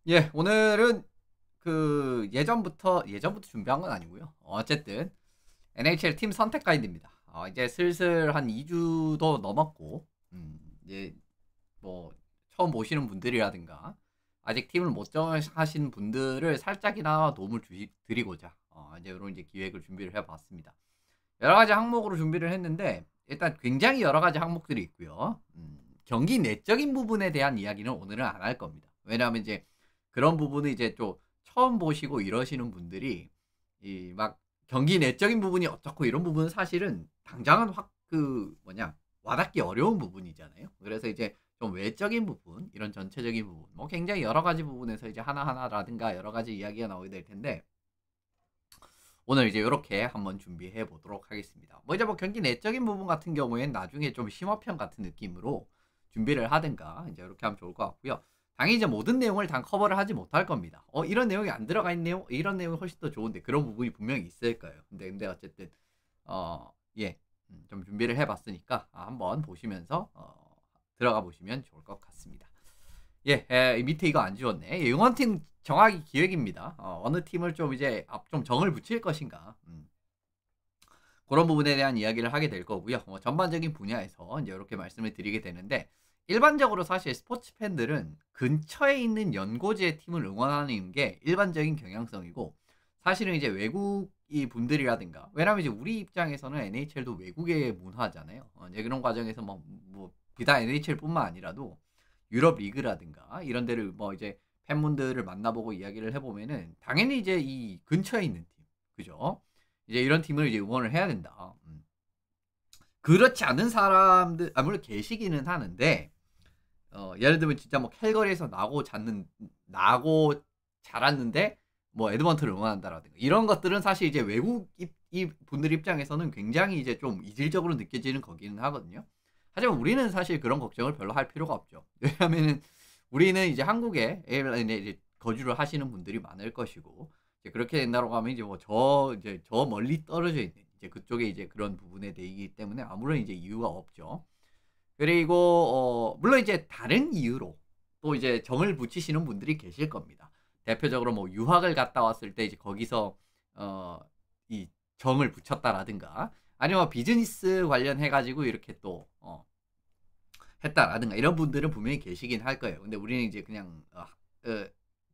예, 오늘은 예전부터 준비한 건 아니고요. 어쨌든 NHL 팀 선택 가이드입니다. 이제 슬슬 한 2주도 넘었고, 이제 뭐 처음 보시는 분들이라든가 아직 팀을 못 정하신 분들을 살짝이나 도움을 드리고자 이제 이런 이제 기획을 준비를 해봤습니다. 여러 가지 항목으로 준비를 했는데 일단 굉장히 여러 가지 항목들이 있고요. 경기 내적인 부분에 대한 이야기는 오늘은 안 할 겁니다. 왜냐하면 이제 그런 부분은 이제 좀 처음 보시고 이러시는 분들이 이 막 경기 내적인 부분이 어떻고 이런 부분은 사실은 당장은 확 와닿기 어려운 부분이잖아요. 그래서 이제 좀 외적인 부분, 이런 전체적인 부분, 뭐 굉장히 여러 가지 부분에서 이제 하나하나라든가 여러 가지 이야기가 나오게 될 텐데 오늘 이제 이렇게 한번 준비해 보도록 하겠습니다. 뭐 이제 뭐 경기 내적인 부분 같은 경우에는 나중에 좀 심화편 같은 느낌으로 준비를 하든가 이제 이렇게 하면 좋을 것 같고요. 당연히 이제 모든 내용을 다 커버를 하지 못할 겁니다. 이런 내용이 안 들어가 있네요. 이런 내용이 훨씬 더 좋은데 그런 부분이 분명히 있을 거예요. 근데 어쨌든 예, 좀 준비를 해봤으니까 한번 보시면서 들어가 보시면 좋을 것 같습니다. 예, 밑에 이거 안 지웠네. 예, 응원팀 정하기 기획입니다. 어느 팀을 좀 이제 좀 정을 붙일 것인가. 그런 부분에 대한 이야기를 하게 될 거고요. 전반적인 분야에서 이제 이렇게 말씀을 드리게 되는데 일반적으로 사실 스포츠 팬들은 근처에 있는 연고지의 팀을 응원하는 게 일반적인 경향성이고 사실은 이제 외국이 분들이라든가 왜냐면 이제 우리 입장에서는 NHL도 외국의 문화잖아요. 이제 그런 과정에서 뭐 비단 NHL뿐만 아니라도 유럽 리그라든가 이런 데를 뭐 이제 팬분들을 만나보고 이야기를 해보면은 당연히 이제 이 근처에 있는 팀, 그죠? 이제 이런 팀을 이제 응원을 해야 된다. 그렇지 않은 사람들, 물론 계시기는 하는데, 예를 들면 진짜 뭐 캘거리에서 나고 자랐는데, 뭐 에드먼튼을 응원한다라든가, 이런 것들은 사실 이제 이 분들 입장에서는 굉장히 이제 좀 이질적으로 느껴지는 거기는 하거든요. 하지만 우리는 사실 그런 걱정을 별로 할 필요가 없죠. 왜냐면은 우리는 이제 한국에 이제 거주를 하시는 분들이 많을 것이고, 이제 그렇게 된다고 하면 이제 저 멀리 떨어져 있는 이제 그쪽에 이제 그런 부분에 대이기 때문에 아무런 이제 이유가 없죠. 그리고 물론 이제 다른 이유로 또 이제 정을 붙이시는 분들이 계실 겁니다. 대표적으로 뭐 유학을 갔다 왔을 때 이제 거기서 이 정을 붙였다라든가 아니면 비즈니스 관련해 가지고 이렇게 또 했다라든가 이런 분들은 분명히 계시긴 할 거예요. 근데 우리는 이제 그냥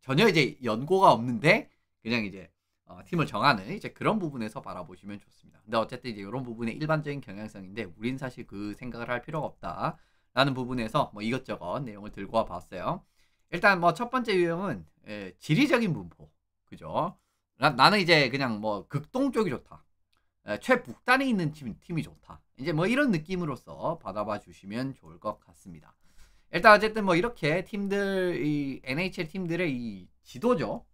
전혀 이제 연고가 없는데 그냥 이제 팀을 정하는 이제 그런 부분에서 바라보시면 좋습니다. 근데 어쨌든 이제 이런 부분의 일반적인 경향성인데 우린 사실 그 생각을 할 필요가 없다라는 부분에서 뭐 이것저것 내용을 들고 와 봤어요. 일단 뭐 첫 번째 유형은 지리적인 분포, 그죠? 나는 이제 그냥 뭐 극동 쪽이 좋다. 최북단에 있는 팀이 좋다. 이제 뭐 이런 느낌으로서 받아봐 주시면 좋을 것 같습니다. 일단 어쨌든 뭐 이렇게 이 NHL 팀들의 이 지도죠.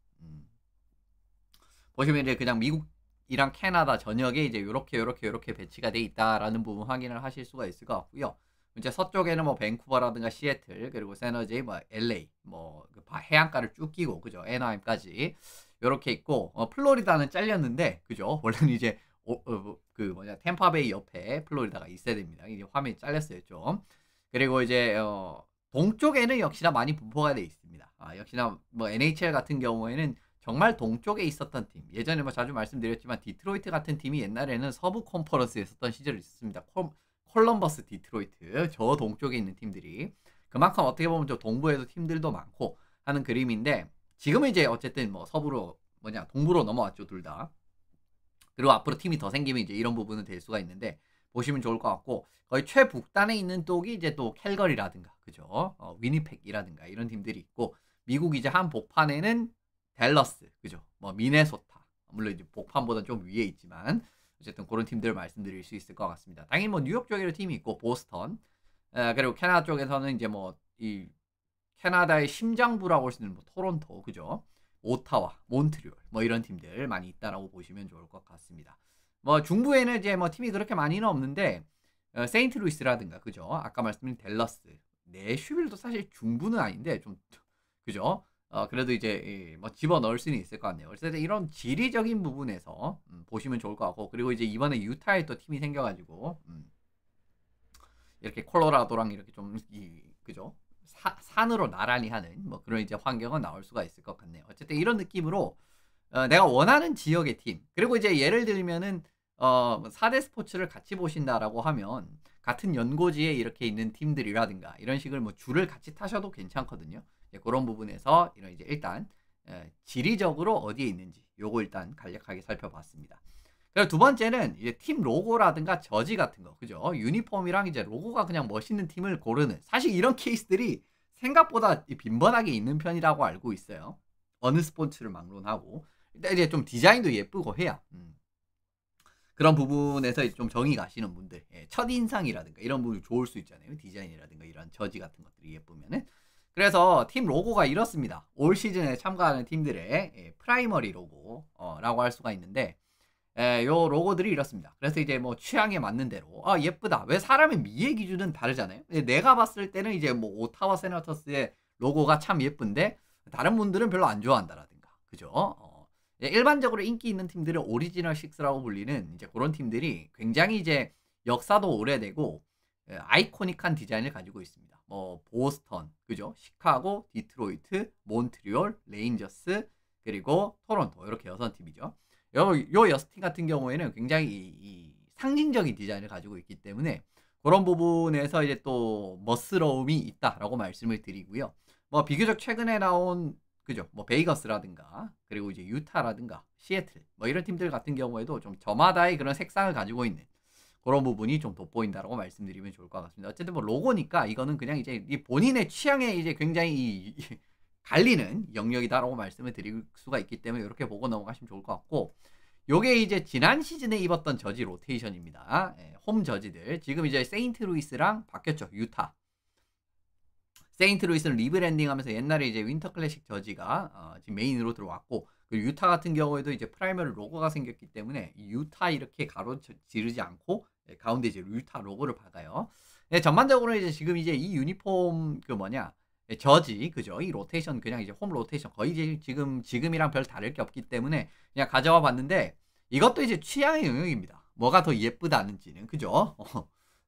보시면 이제 그냥 미국이랑 캐나다 전역에 이제 요렇게 배치가 돼 있다라는 부분 확인을 하실 수가 있을 것 같고요. 이제 서쪽에는 뭐 밴쿠버라든가 시애틀 그리고 세너제이 뭐 LA 뭐그 해안가를 쭉 끼고 그죠 애나임까지 요렇게 있고 플로리다는 잘렸는데 그죠 원래는 이제 템파베이 옆에 플로리다가 있어야 됩니다. 이제 화면이 잘렸어요 좀. 그리고 이제 동쪽에는 역시나 많이 분포가 돼 있습니다. 역시나 뭐 NHL 같은 경우에는 정말 동쪽에 있었던 팀. 예전에 뭐 자주 말씀드렸지만 디트로이트 같은 팀이 옛날에는 서부 컨퍼런스에 있었던 시절이 있었습니다. 콜럼버스, 디트로이트 저 동쪽에 있는 팀들이 그만큼 어떻게 보면 저 동부에도 팀들도 많고 하는 그림인데 지금은 이제 어쨌든 뭐 서부로 동부로 넘어왔죠 둘 다. 그리고 앞으로 팀이 더 생기면 이제 이런 부분은 될 수가 있는데 보시면 좋을 것 같고 거의 최북단에 있는 쪽이 이제 또 캘거리라든가 그죠? 위니펙이라든가 이런 팀들이 있고 미국 이제 한 복판에는 댈러스 그죠? 뭐 미네소타 물론 이제 복판보다 좀 위에 있지만 어쨌든 그런 팀들을 말씀드릴 수 있을 것 같습니다. 당연히 뭐 뉴욕 쪽에도 팀이 있고 보스턴 그리고 캐나다 쪽에서는 이제 뭐 이 캐나다의 심장부라고 할 수 있는 뭐 토론토 그죠? 오타와, 몬트리올 뭐 이런 팀들 많이 있다라고 보시면 좋을 것 같습니다. 뭐 중부에는 이제 뭐 팀이 그렇게 많이는 없는데 세인트루이스라든가 그죠? 아까 말씀드린 댈러스, 내슈빌도 사실 중부는 아닌데 좀 그죠? 그래도 이제 뭐 집어 넣을 수는 있을 것 같네요. 그래서 이런 지리적인 부분에서 보시면 좋을 것 같고 그리고 이제 이번에 유타에 또 팀이 생겨가지고 이렇게 콜로라도랑 이렇게 좀 그죠? 산으로 나란히 하는 뭐 그런 이제 환경은 나올 수가 있을 것 같네요. 어쨌든 이런 느낌으로 내가 원하는 지역의 팀 그리고 이제 예를 들면은 4대 스포츠를 같이 보신다라고 하면 같은 연고지에 이렇게 있는 팀들이라든가 이런 식으로 뭐 줄을 같이 타셔도 괜찮거든요. 예, 그런 부분에서 이런 이제 일단 지리적으로 어디에 있는지 요거 일단 간략하게 살펴봤습니다. 그리고 두 번째는 이제 팀 로고라든가 저지 같은 거, 그죠? 유니폼이랑 이제 로고가 그냥 멋있는 팀을 고르는 사실 이런 케이스들이 생각보다 빈번하게 있는 편이라고 알고 있어요. 어느 스포츠를 막론하고 일단 이제 좀 디자인도 예쁘고 해야 그런 부분에서 좀 정이 가시는 분들, 예, 첫인상이라든가 이런 부분이 좋을 수 있잖아요. 디자인이라든가 이런 저지 같은 것들이 예쁘면은. 그래서 팀 로고가 이렇습니다. 올 시즌에 참가하는 팀들의 프라이머리 로고라고 할 수가 있는데 요 로고들이 이렇습니다. 그래서 이제 뭐 취향에 맞는 대로 예쁘다. 왜 사람의 미의 기준은 다르잖아요. 내가 봤을 때는 이제 뭐 오타와 세나토스의 로고가 참 예쁜데 다른 분들은 별로 안 좋아한다라든가, 그죠? 일반적으로 인기 있는 팀들은 오리지널 식스라고 불리는 이제 그런 팀들이 굉장히 이제 역사도 오래되고 아이코닉한 디자인을 가지고 있습니다. 뭐 보스턴, 그죠? 시카고, 디트로이트, 몬트리올, 레인저스, 그리고 토론토 이렇게 6팀이죠. 요 여스팀 같은 경우에는 굉장히 이 상징적인 디자인을 가지고 있기 때문에 그런 부분에서 이제 또 멋스러움이 있다라고 말씀을 드리고요. 뭐 비교적 최근에 나온 그죠? 뭐 베이거스라든가 그리고 이제 유타라든가 시애틀 뭐 이런 팀들 같은 경우에도 좀 저마다의 그런 색상을 가지고 있는 그런 부분이 좀 돋보인다라고 말씀드리면 좋을 것 같습니다. 어쨌든 뭐 로고니까 이거는 그냥 이제 이 본인의 취향에 이제 굉장히 갈리는 영역이다라고 말씀을 드릴 수가 있기 때문에 이렇게 보고 넘어가시면 좋을 것 같고 요게 이제 지난 시즌에 입었던 저지 로테이션입니다. 홈 저지들 지금 이제 세인트루이스랑 바뀌었죠. 유타. 세인트루이스는 리브랜딩하면서 옛날에 이제 윈터 클래식 저지가 지금 메인으로 들어왔고 그리고 유타 같은 경우에도 이제 프라이머리 로고가 생겼기 때문에 유타 이렇게 가로 지르지 않고 가운데 이제 유타 로고를 박아요. 전반적으로 이제 지금 이제 이 유니폼 그 뭐냐 저지 그죠? 이 로테이션 그냥 이제 홈 로테이션 거의 이제 지금이랑 별 다를 게 없기 때문에 그냥 가져와 봤는데 이것도 이제 취향의 영역입니다. 뭐가 더 예쁘다는지는 그죠?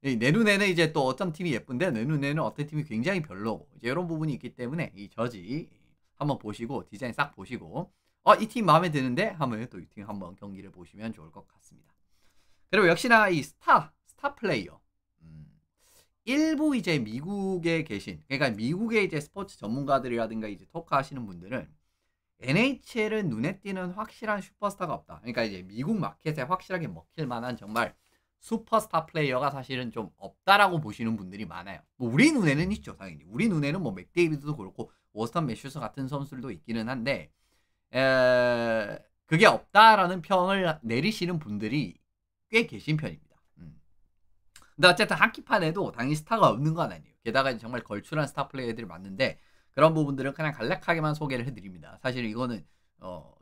내 눈에는 이제 또 어떤 팀이 예쁜데 내 눈에는 어떤 팀이 굉장히 별로고 이제 이런 부분이 있기 때문에 이 저지 한번 보시고 디자인 싹 보시고 이 팀 마음에 드는데 하면 또 이 팀 한번 경기를 보시면 좋을 것 같습니다. 그리고 역시나 이 스타 플레이어 일부 이제 미국에 계신 그러니까 미국의 이제 스포츠 전문가들이라든가 이제 토크 하시는 분들은 NHL은 눈에 띄는 확실한 슈퍼스타가 없다. 그러니까 이제 미국 마켓에 확실하게 먹힐 만한 정말 슈퍼스타 플레이어가 사실은 좀 없다라고 보시는 분들이 많아요. 뭐 우리 눈에는 있죠, 당연히. 우리 눈에는 뭐 맥데이비드도 그렇고 워스턴 매슈스 같은 선수들도 있기는 한데 그게 없다라는 평을 내리시는 분들이 꽤 계신 편입니다. 근데 어쨌든 한키판에도 당연히 스타가 없는 건 아니에요. 게다가 정말 걸출한 스타 플레이어들이 많은데 그런 부분들은 그냥 간략하게만 소개를 해드립니다. 사실 이거는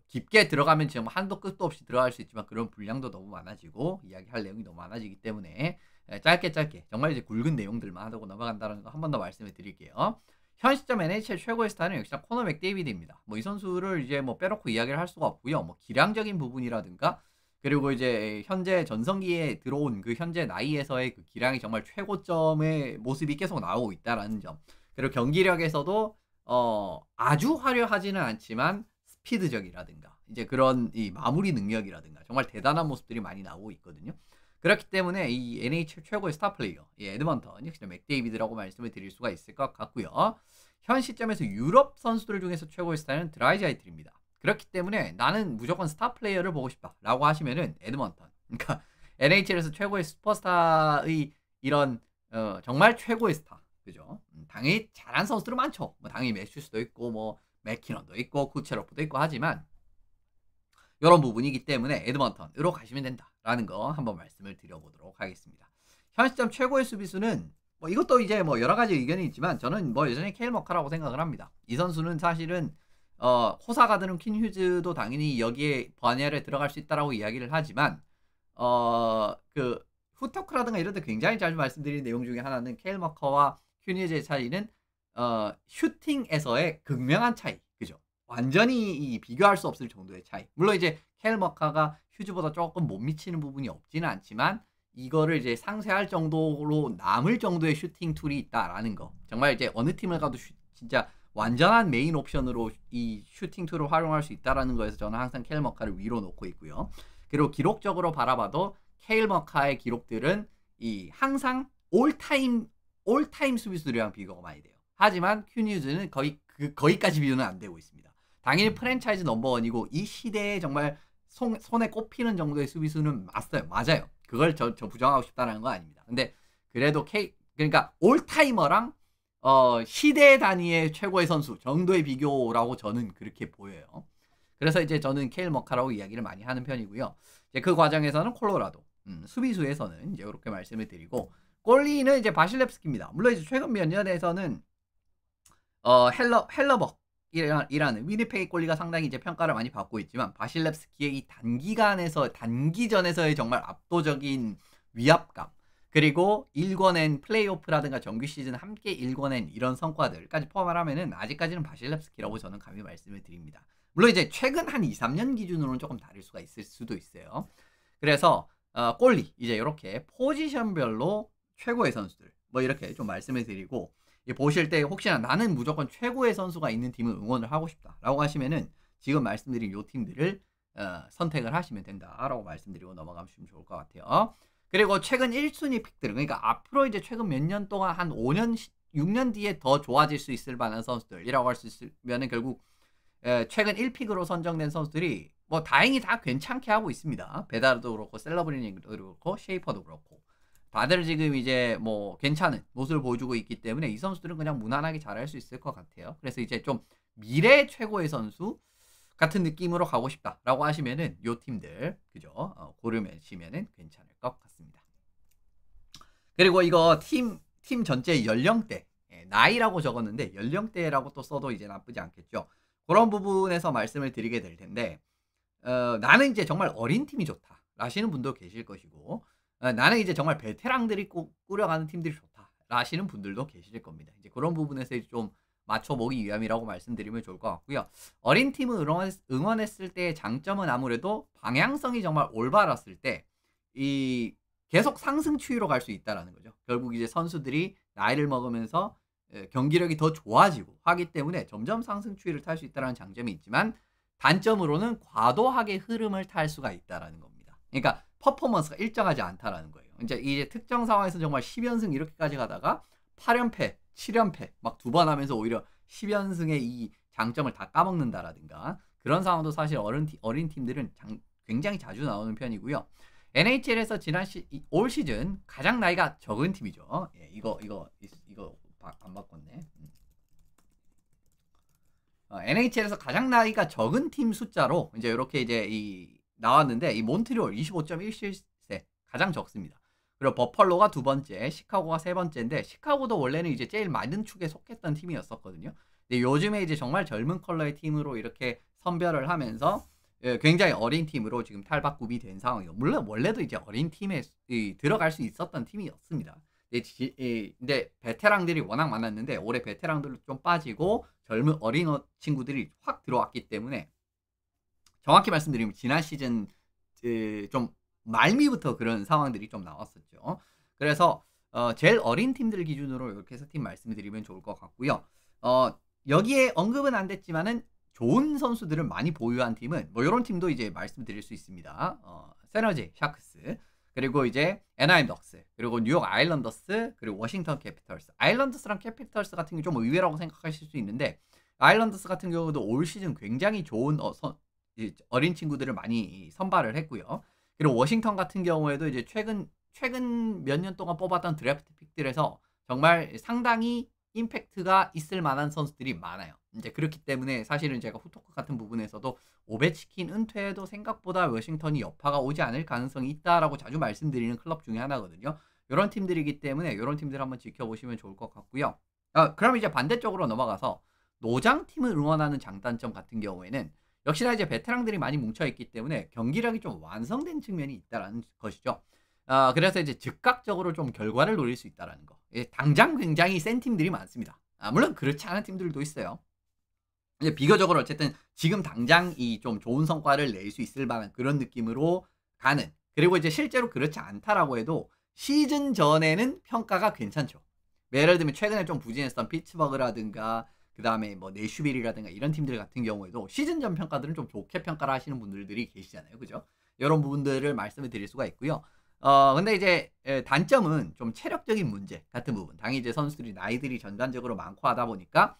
깊게 들어가면 지금 한도 끝도 없이 들어갈 수 있지만 그런 분량도 너무 많아지고 이야기할 내용이 너무 많아지기 때문에 짧게 정말 이제 굵은 내용들만 하고 넘어간다는 거 한 번 더 말씀을 드릴게요. 현 시점 NHL 최고의 스타는 역시나 코너 맥데이비드입니다. 뭐 이 선수를 이제 뭐 빼놓고 이야기를 할 수가 없고요. 뭐 기량적인 부분이라든가 그리고 이제 현재 전성기에 들어온 그 현재 나이에서의 그 기량이 정말 최고점의 모습이 계속 나오고 있다라는 점. 그리고 경기력에서도 아주 화려하지는 않지만 스피드적이라든가 이제 그런 이 마무리 능력이라든가 정말 대단한 모습들이 많이 나오고 있거든요. 그렇기 때문에 이 NHL 최고의 스타 플레이어 이 에드먼턴 역시 맥데이비드라고 말씀을 드릴 수가 있을 것 같고요. 현 시점에서 유럽 선수들 중에서 최고의 스타는 드라이자이틀입니다. 그렇기 때문에 나는 무조건 스타 플레이어를 보고 싶다라고 하시면은 에드먼턴. 그러니까 NHL에서 최고의 슈퍼스타의 이런 정말 최고의 스타. 그죠? 당연히 잘한 선수들은 많죠. 뭐 당연히 매슈스도 있고 뭐 맥키넌도 있고 쿠체로프도 있고 하지만 이런 부분이기 때문에 에드먼턴으로 가시면 된다라는 거 한번 말씀을 드려보도록 하겠습니다. 현 시점 최고의 수비수는 뭐 이것도 이제 뭐 여러 가지 의견이 있지만 저는 뭐 여전히 케일 머카라고 생각을 합니다. 이 선수는 사실은 호사가 드는 퀸 휴즈도 당연히 여기에 번열에 들어갈 수 있다라고 이야기를 하지만 그 후터크라든가 이런 데 굉장히 자주 말씀드린 내용 중에 하나는 케일 머카와 퀸 휴즈의 차이는 슈팅에서의 극명한 차이. 그죠? 완전히 비교할 수 없을 정도의 차이. 물론 이제 케일 머카가 휴즈보다 조금 못 미치는 부분이 없지는 않지만 이거를 이제 상쇄할 정도로 남을 정도의 슈팅 툴이 있다라는 거. 정말 이제 어느 팀을 가도 진짜 완전한 메인 옵션으로 이 슈팅 툴을 활용할 수 있다라는 거에서 저는 항상 케일 머카를 위로 놓고 있고요. 그리고 기록적으로 바라봐도 케일 머카의 기록들은 이 항상 올타임 수비수들이랑 비교가 많이 돼요. 하지만 큐뉴즈는 거기까지 비교는 안 되고 있습니다. 당연히 프랜차이즈 넘버원이고 이 시대에 정말 손에 꼽히는 정도의 수비수는 맞아요. 그걸 저 부정하고 싶다는 건 아닙니다. 근데 그래도 그러니까 올타이머랑 시대 단위의 최고의 선수 정도의 비교라고 저는 그렇게 보여요. 그래서 이제 저는 케일 머카라고 이야기를 많이 하는 편이고요. 이제 그 과정에서는 콜로라도 수비수에서는 이제 이렇게 말씀을 드리고, 골리는 이제 바실렙스키입니다. 물론 이제 최근 몇 년에서는 헬러벅이라는 위니페이 골리가 상당히 이제 평가를 많이 받고 있지만, 바실렙스키의 이 단기전에서의 정말 압도적인 위압감, 그리고 일궈낸 플레이오프라든가 정규 시즌 함께 일궈낸 이런 성과들까지 포함을 하면은 아직까지는 바실렙스키라고 저는 감히 말씀을 드립니다. 물론 이제 최근 한 2, 3년 기준으로는 조금 다를 수가 있을 수도 있어요. 그래서 골리 이제 이렇게 포지션별로 최고의 선수들 뭐 이렇게 좀 말씀을 드리고, 보실 때 혹시나 나는 무조건 최고의 선수가 있는 팀을 응원을 하고 싶다라고 하시면은 지금 말씀드린 요 팀들을 선택을 하시면 된다라고 말씀드리고 넘어가시면 좋을 것 같아요. 그리고 최근 1순위 픽들, 그러니까 앞으로 이제 최근 몇 년 동안 한 5년, 6년 뒤에 더 좋아질 수 있을 만한 선수들이라고 할 수 있으면은 결국 최근 1픽으로 선정된 선수들이 뭐 다행히 다 괜찮게 하고 있습니다. 베다르도 그렇고 셀러브리니도 그렇고 쉐이퍼도 그렇고 다들 지금 이제 뭐 괜찮은 모습을 보여주고 있기 때문에 이 선수들은 그냥 무난하게 잘할 수 있을 것 같아요. 그래서 이제 좀 미래 최고의 선수 같은 느낌으로 가고 싶다라고 하시면은 요 팀들 그죠? 고르시면은 괜찮을 것 같습니다. 그리고 이거 팀 전체 연령대, 나이라고 적었는데 연령대라고 또 써도 이제 나쁘지 않겠죠. 그런 부분에서 말씀을 드리게 될 텐데, 나는 이제 정말 어린 팀이 좋다 라시는 분도 계실 것이고, 나는 이제 정말 베테랑들이 꾸려가는 팀들이 좋다 라시는 분들도 계실 겁니다. 이제 그런 부분에서 좀 맞춰보기 위함이라고 말씀드리면 좋을 것 같고요. 어린 팀을 응원했을 때의 장점은 아무래도 방향성이 정말 올바랐을 때 이 계속 상승 추이로 갈 수 있다라는 거죠. 결국 이제 선수들이 나이를 먹으면서 경기력이 더 좋아지고 하기 때문에 점점 상승 추이를 탈 수 있다는 장점이 있지만, 단점으로는 과도하게 흐름을 탈 수가 있다라는 겁니다. 그러니까 퍼포먼스가 일정하지 않다라는 거예요. 이제 특정 상황에서 정말 10연승 이렇게까지 가다가 8연패, 7연패 막 2번 하면서 오히려 10연승의 이 장점을 다 까먹는다라든가 그런 상황도 사실 어린 팀들은 굉장히 자주 나오는 편이고요. NHL에서 올 시즌 가장 나이가 적은 팀이죠. 예, 이거 안 바꿨네. NHL에서 가장 나이가 적은 팀 숫자로 이제 이렇게 이제 나왔는데, 이 몬트리올 25.17세 가장 적습니다. 그리고 버펄로가 두 번째, 시카고가 세 번째인데, 시카고도 원래는 이제 제일 많은 축에 속했던 팀이었었거든요. 근데 요즘에 이제 정말 젊은 컬러의 팀으로 이렇게 선별을 하면서 굉장히 어린 팀으로 지금 탈바꿈이 된 상황이에요. 물론 원래도 이제 어린 팀에 들어갈 수 있었던 팀이었습니다. 근데 베테랑들이 워낙 많았는데 올해 베테랑들도 좀 빠지고 젊은 어린 친구들이 확 들어왔기 때문에, 정확히 말씀드리면 지난 시즌 좀 말미부터 그런 상황들이 좀 나왔었죠. 그래서 제일 어린 팀들 기준으로 이렇게 해서 팀 말씀을 드리면 좋을 것 같고요. 여기에 언급은 안 됐지만은 좋은 선수들을 많이 보유한 팀은 뭐 이런 팀도 이제 말씀드릴 수 있습니다. 세너지 샤크스, 그리고 이제 애나임 덕스, 그리고 뉴욕 아일랜더스, 그리고 워싱턴 캐피털스. 아일랜더스랑 캐피털스 같은 게 좀 의외라고 생각하실 수 있는데, 아일랜더스 같은 경우도 올 시즌 굉장히 좋은 어린 친구들을 많이 선발을 했고요. 그리고 워싱턴 같은 경우에도 이제 최근 몇 년 동안 뽑았던 드래프트 픽들에서 정말 상당히 임팩트가 있을 만한 선수들이 많아요. 이제 그렇기 때문에 사실은 제가 후토크 같은 부분에서도 오베치킨 은퇴에도 생각보다 워싱턴이 여파가 오지 않을 가능성이 있다라고 자주 말씀드리는 클럽 중에 하나거든요. 이런 팀들이기 때문에 이런 팀들 한번 지켜보시면 좋을 것 같고요. 그럼 이제 반대쪽으로 넘어가서 노장팀을 응원하는 장단점 같은 경우에는 역시나 이제 베테랑들이 많이 뭉쳐있기 때문에 경기력이 좀 완성된 측면이 있다는 것이죠. 그래서 이제 즉각적으로 좀 결과를 노릴 수 있다는 거. 당장 굉장히 센 팀들이 많습니다. 물론 그렇지 않은 팀들도 있어요. 이제 비교적으로 어쨌든 지금 당장 이 좀 좋은 성과를 낼 수 있을 만한 그런 느낌으로 가는 그리고 이제 실제로 그렇지 않다라고 해도 시즌 전에는 평가가 괜찮죠. 예를 들면 최근에 좀 부진했던 피츠버그라든가 그다음에 뭐 내슈빌이라든가 이런 팀들 같은 경우에도 시즌 전 평가들은 좀 좋게 평가를 하시는 분들이 계시잖아요. 그죠? 이런 부분들을 말씀을 드릴 수가 있고요. 근데 이제 단점은 좀 체력적인 문제 같은 부분. 당연히 이제 선수들이 나이들이 전반적으로 많고 하다 보니까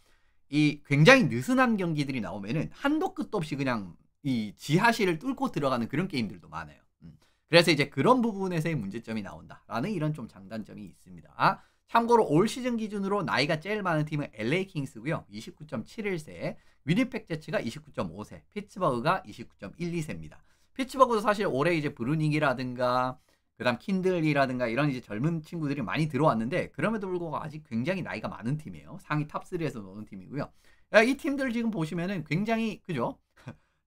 이 굉장히 느슨한 경기들이 나오면은 한도 끝도 없이 그냥 이 지하실을 뚫고 들어가는 그런 게임들도 많아요. 그래서 이제 그런 부분에서의 문제점이 나온다라는 이런 좀 장단점이 있습니다. 참고로 올 시즌 기준으로 나이가 제일 많은 팀은 LA 킹스고요. 29.71세, 위니펙 제츠가 29.5세, 피츠버그가 29.12세입니다. 피츠버그도 사실 올해 이제 브루닝이라든가 그다음 킨들이라든가 이런 이제 젊은 친구들이 많이 들어왔는데 그럼에도 불구하고 아직 굉장히 나이가 많은 팀이에요. 상위 탑 3에서 노는 팀이고요. 이 팀들 지금 보시면은 굉장히 그죠?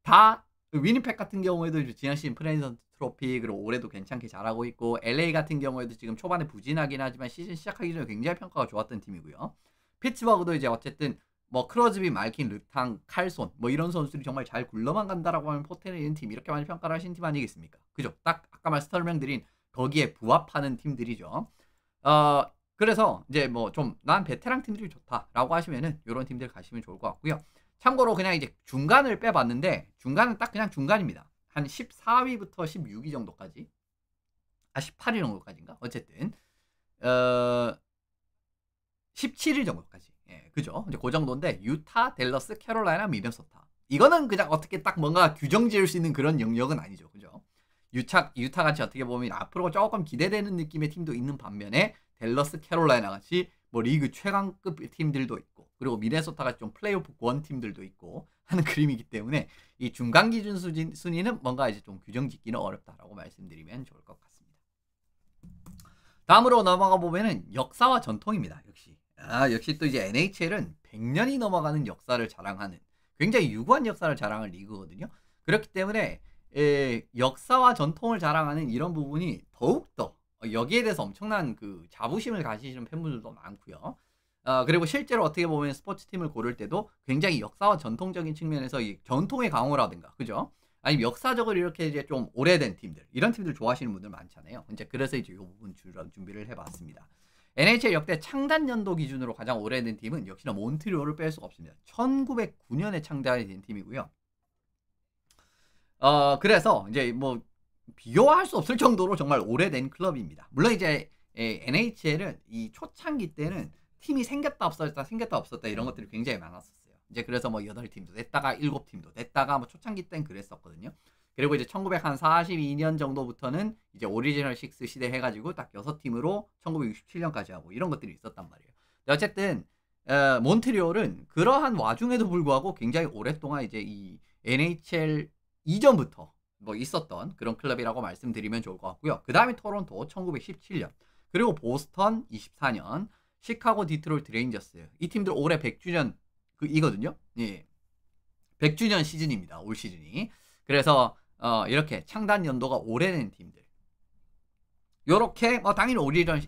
다 위니펙 같은 경우에도 지난 시즌 프레젠트 트로피 그리고 올해도 괜찮게 잘하고 있고 LA 같은 경우에도 지금 초반에 부진하긴 하지만 시즌 시작하기 전에 굉장히 평가가 좋았던 팀이고요. 피츠버그도 이제 어쨌든 뭐 크로즈비, 말킨, 르탕, 칼손 뭐 이런 선수들이 정말 잘 굴러만 간다라고 하면 포텐이 있는 팀 이렇게 많이 평가를 하신 팀 아니겠습니까? 그죠? 딱 아까 설명드린 거기에 부합하는 팀들이죠. 그래서 이제 뭐 좀 난 베테랑 팀들이 좋다라고 하시면은 이런 팀들 가시면 좋을 것 같고요. 참고로 그냥 이제 중간을 빼봤는데 중간은 딱 그냥 중간입니다. 한 14위부터 16위 정도까지 18위 정도까지인가? 어쨌든 17위 정도까지 그죠? 이제 그 정도인데 유타, 댈러스, 캐롤라이나, 미네소타 이거는 그냥 어떻게 딱 뭔가 규정 지을 수 있는 그런 영역은 아니죠. 그죠? 유타 같이 어떻게 보면 앞으로 조금 기대되는 느낌의 팀도 있는 반면에 댈러스, 캐롤라이나 같이 뭐 리그 최강급 팀들도 있고 그리고 미네소타가 좀 플레이오프 권 팀들도 있고 하는 그림이기 때문에 이 중간 기준 순위는 뭔가 이제 좀 규정 짓기는 어렵다라고 말씀드리면 좋을 것 같습니다. 다음으로 넘어가 보면은 역사와 전통입니다. 역시 또 이제 NHL은 100년이 넘어가는 역사를 자랑하는 굉장히 유구한 역사를 자랑할 리그거든요. 그렇기 때문에 역사와 전통을 자랑하는 이런 부분이 더욱더 여기에 대해서 엄청난 그 자부심을 가지시는 팬분들도 많고요. 그리고 실제로 어떻게 보면 스포츠팀을 고를 때도 굉장히 역사와 전통적인 측면에서 이 전통의 강호라든가, 그죠? 아니면 역사적으로 이렇게 이제 좀 오래된 팀들, 이런 팀들 좋아하시는 분들 많잖아요. 이제 그래서 이제 이 부분 준비를 해봤습니다. NHL 역대 창단 연도 기준으로 가장 오래된 팀은 역시나 몬트리올을 뺄 수가 없습니다. 1909년에 창단이 된 팀이고요. 그래서 이제 뭐 비교할 수 없을 정도로 정말 오래된 클럽입니다. 물론 이제 NHL은 이 초창기 때는 팀이 생겼다 없었다 이런 것들이 굉장히 많았었어요. 이제 그래서 뭐 8팀도 됐다가 7팀도 됐다가 뭐 초창기 땐 그랬었거든요. 그리고 이제 1942년 정도부터는 이제 오리지널 6 시대 해가지고 딱 6팀으로 1967년까지 하고 이런 것들이 있었단 말이에요. 어쨌든 몬트리올은 그러한 와중에도 불구하고 굉장히 오랫동안 이제 이 NHL 이전부터 뭐 있었던 그런 클럽이라고 말씀드리면 좋을 것 같고요. 그 다음에 토론토 1917년 그리고 보스턴 24년 시카고 디트로이트 레인저스 이 팀들 올해 100주년 이거든요. 예. 100주년 시즌입니다. 올 시즌이. 그래서 이렇게 창단 연도가 오래된 팀들 요렇게 뭐 당연히 오리지널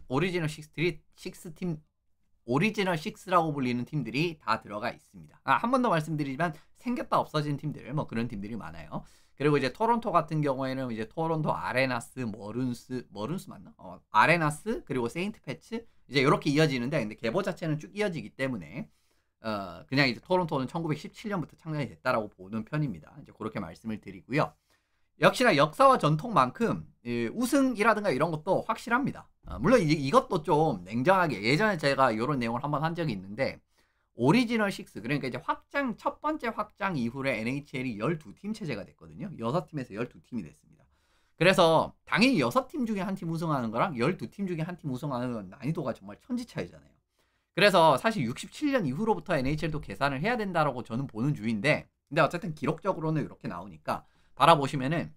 6팀 오리지널 6라고 불리는 팀들이 다 들어가 있습니다. 한 번 더 말씀드리지만 생겼다 없어진 팀들 뭐 그런 팀들이 많아요. 그리고 이제 토론토 같은 경우에는 이제 토론토 아레나스 머룬스 맞나? 아레나스 그리고 세인트 패츠 이제 이렇게 이어지는데 근데 계보 자체는 쭉 이어지기 때문에 그냥 이제 토론토는 1917년부터 창단이 됐다라고 보는 편입니다. 이제 그렇게 말씀을 드리고요. 역시나 역사와 전통만큼 우승이라든가 이런 것도 확실합니다. 물론 이것도 좀 냉정하게 예전에 제가 이런 내용을 한번 한 적이 있는데 오리지널 6 그러니까 이제 첫 번째 확장 이후에 NHL이 12팀 체제가 됐거든요. 6팀에서 12팀이 됐습니다. 그래서 당연히 6팀 중에 한 팀 우승하는 거랑 12팀 중에 한 팀 우승하는 건 난이도가 정말 천지 차이잖아요. 그래서 사실 67년 이후로부터 NHL도 계산을 해야 된다라고 저는 보는 주의인데 근데 어쨌든 기록적으로는 이렇게 나오니까 바라보시면은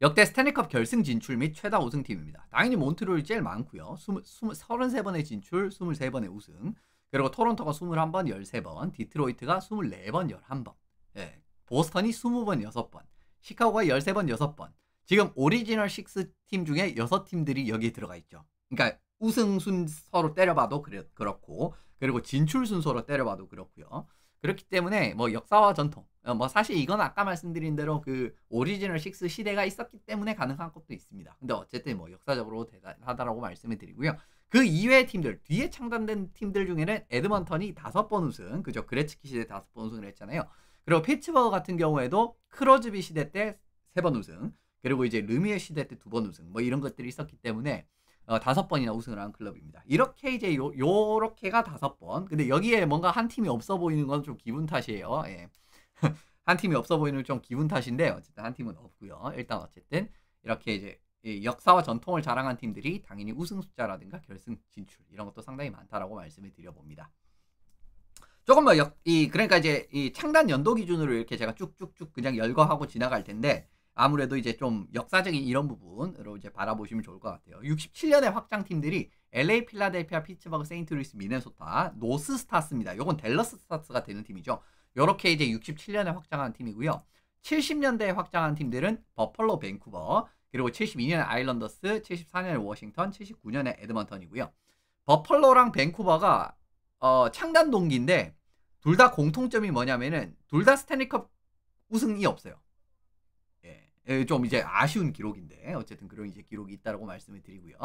역대 스탠리컵 결승 진출 및 최다 우승팀입니다. 당연히 몬트리올이 제일 많고요. 33번의 진출, 23번의 우승. 그리고 토론토가 21번, 13번, 디트로이트가 24번, 11번. 예. 보스턴이 20번, 6번. 시카고가 13번, 6번. 지금 오리지널 6팀 중에 6팀들이 여기에 들어가 있죠. 그러니까 우승 순서로 때려봐도 그렇고 그리고 진출 순서로 때려봐도 그렇고요. 그렇기 때문에 뭐 역사와 전통 뭐 사실 이건 아까 말씀드린 대로 그 오리지널 6 시대가 있었기 때문에 가능한 것도 있습니다. 근데 어쨌든 뭐 역사적으로 대단하다라고 말씀을 드리고요. 그 이외의 팀들, 뒤에 창단된 팀들 중에는 에드먼턴이 5번 우승, 그죠? 그레츠키 시대 5번 우승을 했잖아요. 그리고 피츠버그 같은 경우에도 크로즈비 시대 때 3번 우승, 그리고 이제 르미에 시대 때 2번 우승, 뭐 이런 것들이 있었기 때문에 5번이나 우승을 한 클럽입니다. 이렇게 이제 요렇게가 5번. 근데 여기에 뭔가 한 팀이 없어 보이는 건 좀 기분 탓이에요. 예. 한 팀이 없어 보이는 좀 기분 탓인데 어쨌든 한 팀은 없고요. 일단 어쨌든 이렇게 이제 역사와 전통을 자랑한 팀들이 당연히 우승 숫자라든가 결승 진출 이런 것도 상당히 많다라고 말씀을 드려봅니다. 조금 뭐 그러니까 이제 이 창단 연도 기준으로 이렇게 제가 쭉쭉쭉 그냥 열거하고 지나갈 텐데 아무래도 이제 좀 역사적인 이런 부분으로 이제 바라보시면 좋을 것 같아요. 67년의 확장팀들이 LA, 필라델피아, 피츠버그, 세인트루이스, 미네소타, 노스 스타스입니다. 요건 댈러스 스타스가 되는 팀이죠. 요렇게 이제 67년에 확장한 팀이고요. 70년대에 확장한 팀들은 버펄로, 밴쿠버, 그리고 72년에 아일랜더스, 74년에 워싱턴, 79년에 에드먼턴이고요. 버펄로랑 밴쿠버가 창단 동기인데 둘 다 공통점이 뭐냐면은 둘 다 스탠리컵 우승이 없어요. 좀 이제 아쉬운 기록인데 어쨌든 그런 이제 기록이 있다라고 말씀을 드리고요.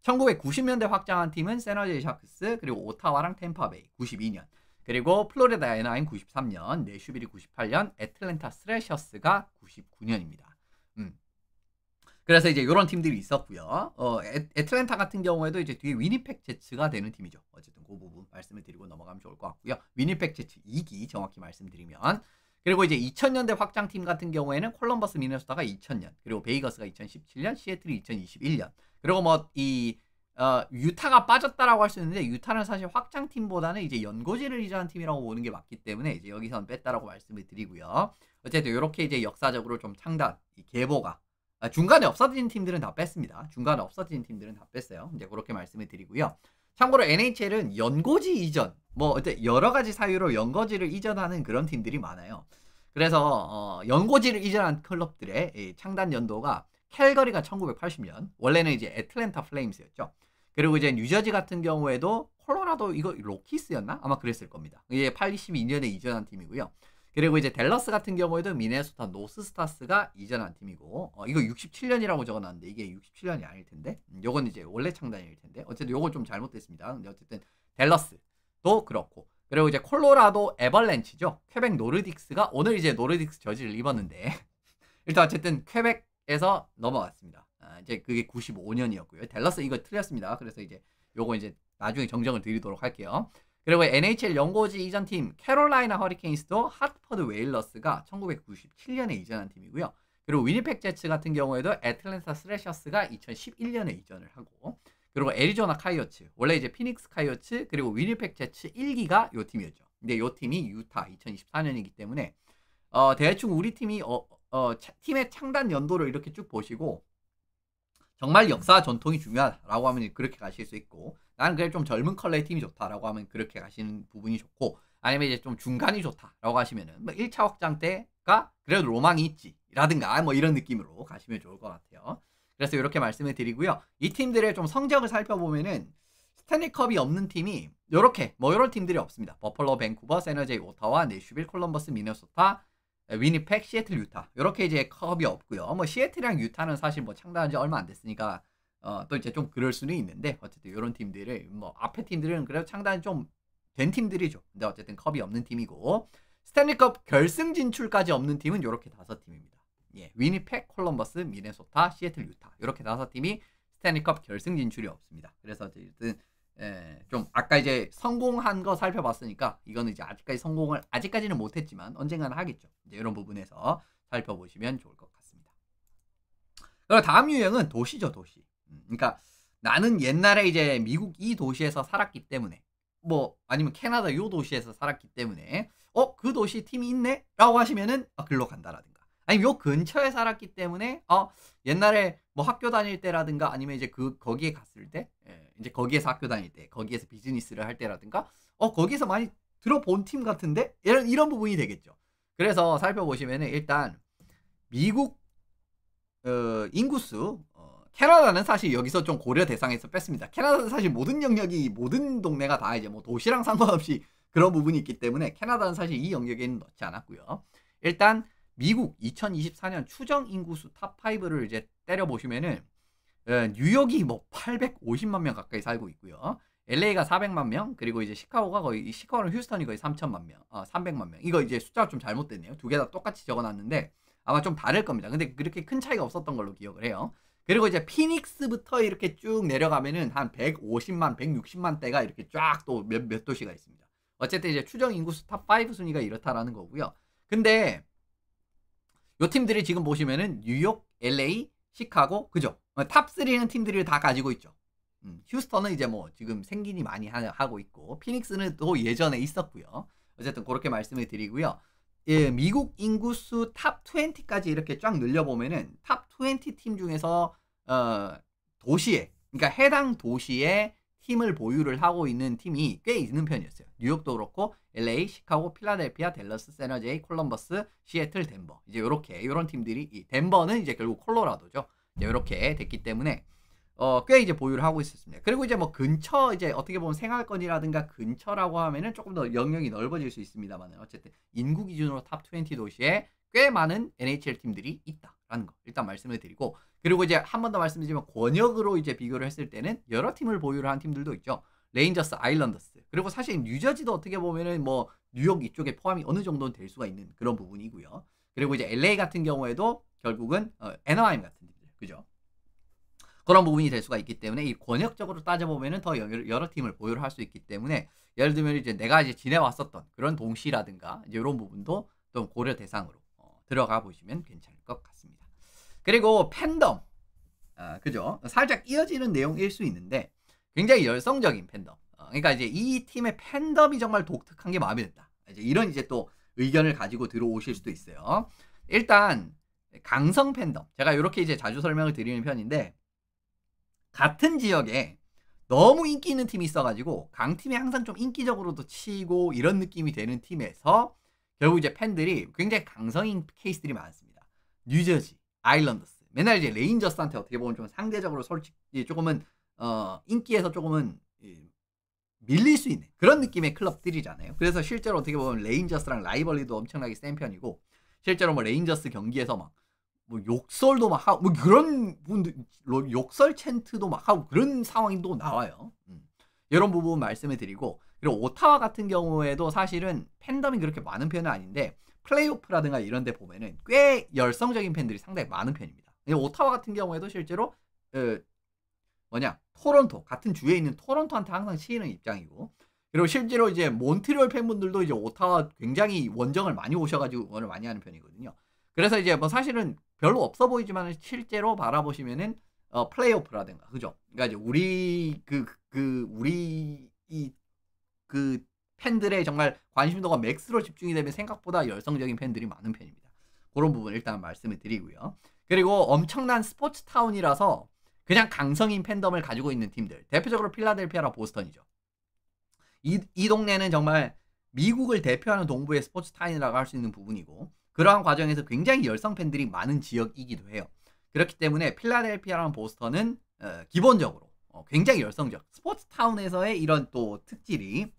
1990년대 확장한 팀은 세너제이 샤크스, 그리고 오타와랑 템파베이 92년, 그리고 플로리다 에나임 93년, 내슈빌이 98년, 애틀랜타 스레셔스가 99년입니다. 그래서 이제 이런 팀들이 있었고요. 애틀랜타 같은 경우에도 이제 뒤에 위니펙 제츠가 되는 팀이죠. 어쨌든 그 부분 말씀을 드리고 넘어가면 좋을 것 같고요. 위니펙 제츠 2기 정확히 말씀드리면. 그리고 이제 2000년대 확장팀 같은 경우에는 콜럼버스, 미네소타가 2000년, 그리고 베이거스가 2017년, 시애틀이 2021년. 그리고 뭐 유타가 빠졌다라고 할 수 있는데 유타는 사실 확장팀보다는 이제 연고지를 이전한 팀이라고 보는 게 맞기 때문에 이제 여기선 뺐다라고 말씀을 드리고요. 어쨌든 이렇게 이제 역사적으로 좀 창단, 이 계보가 중간에 없어진 팀들은 다 뺐습니다. 중간에 없어진 팀들은 다 뺐어요. 이제 그렇게 말씀을 드리고요. 참고로 NHL은 연고지 이전, 뭐 어때 여러 가지 사유로 연고지를 이전하는 그런 팀들이 많아요. 그래서 연고지를 이전한 클럽들의 창단 연도가 캘거리가 1980년, 원래는 이제 애틀랜타 플레임스였죠. 그리고 이제 뉴저지 같은 경우에도 콜로라도 이거 로키스였나? 아마 그랬을 겁니다. 이게 82년에 이전한 팀이고요. 그리고 이제 댈러스 같은 경우에도 미네소타 노스스타스가 이전한 팀이고 이거 67년이라고 적어놨는데 이게 67년이 아닐 텐데 요건 이제 원래 창단일 텐데 어쨌든 요건 좀 잘못됐습니다. 근데 어쨌든 댈러스도 그렇고 그리고 이제 콜로라도 에벌렌치죠. 퀘벡 노르딕스가 오늘 이제 노르딕스 저지를 입었는데 일단 어쨌든 퀘벡에서 넘어갔습니다. 이제 그게 95년이었고요. 댈러스 이거 틀렸습니다. 그래서 이제 요거 이제 나중에 정정을 드리도록 할게요. 그리고 NHL 연고지 이전 팀 캐롤라이나 허리케인스도 하트퍼드 웨일러스가 1997년에 이전한 팀이고요. 그리고 위니펙 제츠 같은 경우에도 애틀랜타 스레셔스가 2011년에 이전을 하고 그리고 애리조나 카이오츠, 원래 이제 피닉스 카이오츠 그리고 위니펙 제츠 1기가 요 팀이었죠. 근데 요 팀이 유타 2024년이기 때문에 대충 우리 팀이 팀의 창단 연도를 이렇게 쭉 보시고 정말 역사 전통이 중요하다라고 하면 그렇게 가실 수 있고 나는 그래 좀 젊은 컬러의 팀이 좋다라고 하면 그렇게 가시는 부분이 좋고 아니면 이제 좀 중간이 좋다라고 하시면은 뭐 1차 확장 때가 그래도 로망이 있지 라든가 뭐 이런 느낌으로 가시면 좋을 것 같아요. 그래서 이렇게 말씀을 드리고요. 이 팀들의 좀 성적을 살펴보면은 스탠리컵이 없는 팀이 요렇게 뭐 이런 팀들이 없습니다. 버펄로, 밴쿠버, 세너제이, 오타와, 내슈빌, 콜럼버스, 미네소타, 위니펙, 시애틀, 유타 이렇게 이제 컵이 없고요. 뭐 시애틀이랑 유타는 사실 뭐 창단한 지 얼마 안 됐으니까 또 이제 좀 그럴 수는 있는데 어쨌든 이런 팀들을 뭐 앞에 팀들은 그래도 창단이 좀 된 팀들이죠. 근데 어쨌든 컵이 없는 팀이고 스탠리컵 결승 진출까지 없는 팀은 이렇게 5팀입니다. 예, 위니펙, 콜럼버스, 미네소타, 시애틀, 유타 이렇게 5팀이 스탠리컵 결승 진출이 없습니다. 그래서 어쨌든 좀 아까 이제 성공한 거 살펴봤으니까 이거는 이제 아직까지 성공을 아직까지는 못했지만 언젠가는 하겠죠. 이제 이런 부분에서 살펴보시면 좋을 것 같습니다. 그리고 다음 유형은 도시죠, 도시. 그러니까 나는 옛날에 이제 미국 이 도시에서 살았기 때문에 뭐 아니면 캐나다 요 도시에서 살았기 때문에 그 도시 팀이 있네? 라고 하시면은 글로 간다라든가 아니면 요 근처에 살았기 때문에 옛날에 뭐 학교 다닐 때라든가 아니면 이제 거기에 갔을 때 이제 거기에서 학교 다닐 때 거기에서 비즈니스를 할 때라든가 거기에서 많이 들어본 팀 같은데 이런 부분이 되겠죠. 그래서 살펴보시면은 일단 미국 인구수 캐나다는 사실 여기서 좀 고려 대상에서 뺐습니다. 캐나다는 사실 모든 영역이 모든 동네가 다 이제 뭐 도시랑 상관없이 그런 부분이 있기 때문에 캐나다는 사실 이 영역에는 넣지 않았고요. 일단 미국 2024년 추정 인구수 탑5를 이제 때려보시면은 뉴욕이 뭐 850만 명 가까이 살고 있고요. LA가 400만 명, 그리고 이제 시카고가 거의, 시카고랑 휴스턴이 거의 3천만 명, 300만 명. 이거 이제 숫자가 좀 잘못됐네요. 두 개 다 똑같이 적어놨는데 아마 좀 다를 겁니다. 근데 그렇게 큰 차이가 없었던 걸로 기억을 해요. 그리고 이제 피닉스부터 이렇게 쭉 내려가면은 한 150만, 160만 대가 이렇게 쫙 또 몇 도시가 있습니다. 어쨌든 이제 추정 인구수 탑5 순위가 이렇다라는 거고요. 근데 요 팀들이 지금 보시면은 뉴욕, LA, 시카고, 그죠? 탑3는 팀들이 다 가지고 있죠. 휴스턴은 이제 뭐 지금 생긴이 많이 하고 있고, 피닉스는 또 예전에 있었고요. 어쨌든 그렇게 말씀을 드리고요. 예, 미국 인구수 탑 20까지 이렇게 쫙 늘려보면은 탑 20 팀 중에서 도시에, 그러니까 해당 도시에 팀을 보유를 하고 있는 팀이 꽤 있는 편이었어요. 뉴욕도 그렇고 LA, 시카고, 필라델피아, 댈러스, 세너제이, 콜럼버스, 시애틀, 덴버. 이제 요렇게 요런 팀들이, 덴버는 이제 결국 콜로라도죠. 이제 요렇게 됐기 때문에 꽤 이제 보유를 하고 있었습니다. 그리고 이제 뭐 근처, 이제 어떻게 보면 생활권이라든가 근처라고 하면은 조금 더 영역이 넓어질 수 있습니다만, 어쨌든 인구 기준으로 탑 20 도시에 꽤 많은 NHL 팀들이 있다라는 거 일단 말씀을 드리고, 그리고 이제 한 번 더 말씀드리면 권역으로 이제 비교를 했을 때는 여러 팀을 보유를 한 팀들도 있죠. 레인저스, 아일랜더스, 그리고 사실 뉴저지도 어떻게 보면은 뭐 뉴욕 이쪽에 포함이 어느 정도는 될 수가 있는 그런 부분이고요. 그리고 이제 LA 같은 경우에도 결국은 애너하임 같은 팀들, 그죠? 그런 부분이 될 수가 있기 때문에 이 권역적으로 따져보면은 더 여러 팀을 보유를 할 수 있기 때문에, 예를 들면 이제 내가 이제 지내왔었던 그런 동시라든가 이제 이런 부분도 좀 고려 대상으로 들어가 보시면 괜찮을 것 같습니다. 그리고 팬덤, 그죠? 살짝 이어지는 내용일 수 있는데 굉장히 열성적인 팬덤. 그러니까 이제 이 팀의 팬덤이 정말 독특한 게 마음에 든다. 이제 이런 이제 또 의견을 가지고 들어오실 수도 있어요. 일단 강성 팬덤, 제가 이렇게 이제 자주 설명을 드리는 편인데, 같은 지역에 너무 인기 있는 팀이 있어가지고 강팀이 항상 좀 인기적으로도 치고 이런 느낌이 되는 팀에서 결국 이제 팬들이 굉장히 강성인 케이스들이 많습니다. 뉴저지, 아일랜더스, 맨날 이제 레인저스한테 어떻게 보면 좀 상대적으로 솔직히 조금은 인기에서 조금은 밀릴 수 있는 그런 느낌의 클럽들이잖아요. 그래서 실제로 어떻게 보면 레인저스랑 라이벌리도 엄청나게 센 편이고, 실제로 뭐 레인저스 경기에서 막 뭐 욕설도 막 하고 뭐 그런 분들, 욕설 챈트도 막 하고 그런 상황이 또 나와요. 이런 부분 말씀을 드리고, 그리고 오타와 같은 경우에도 사실은 팬덤이 그렇게 많은 편은 아닌데 플레이오프라든가 이런 데 보면은 꽤 열성적인 팬들이 상당히 많은 편입니다. 오타와 같은 경우에도 실제로 토론토, 같은 주에 있는 토론토한테 항상 치이는 입장이고, 그리고 실제로 이제 몬트리올 팬분들도 이제 오타와 굉장히 원정을 많이 오셔가지고 응원을 많이 하는 편이거든요. 그래서 이제 뭐 사실은 별로 없어 보이지만 실제로 바라보시면은 플레이오프라든가, 그죠? 그러니까 이제 우리 그 팬들의 정말 관심도가 맥스로 집중이 되면 생각보다 열성적인 팬들이 많은 편입니다. 그런 부분 일단 말씀을 드리고요. 그리고 엄청난 스포츠 타운이라서 그냥 강성인 팬덤을 가지고 있는 팀들, 대표적으로 필라델피아랑 보스턴이죠. 이 동네는 정말 미국을 대표하는 동부의 스포츠 타운이라고 할 수 있는 부분이고, 그러한 과정에서 굉장히 열성 팬들이 많은 지역이기도 해요. 그렇기 때문에 필라델피아랑 보스턴은 기본적으로 굉장히 열성적 스포츠 타운에서의 이런 또 특질이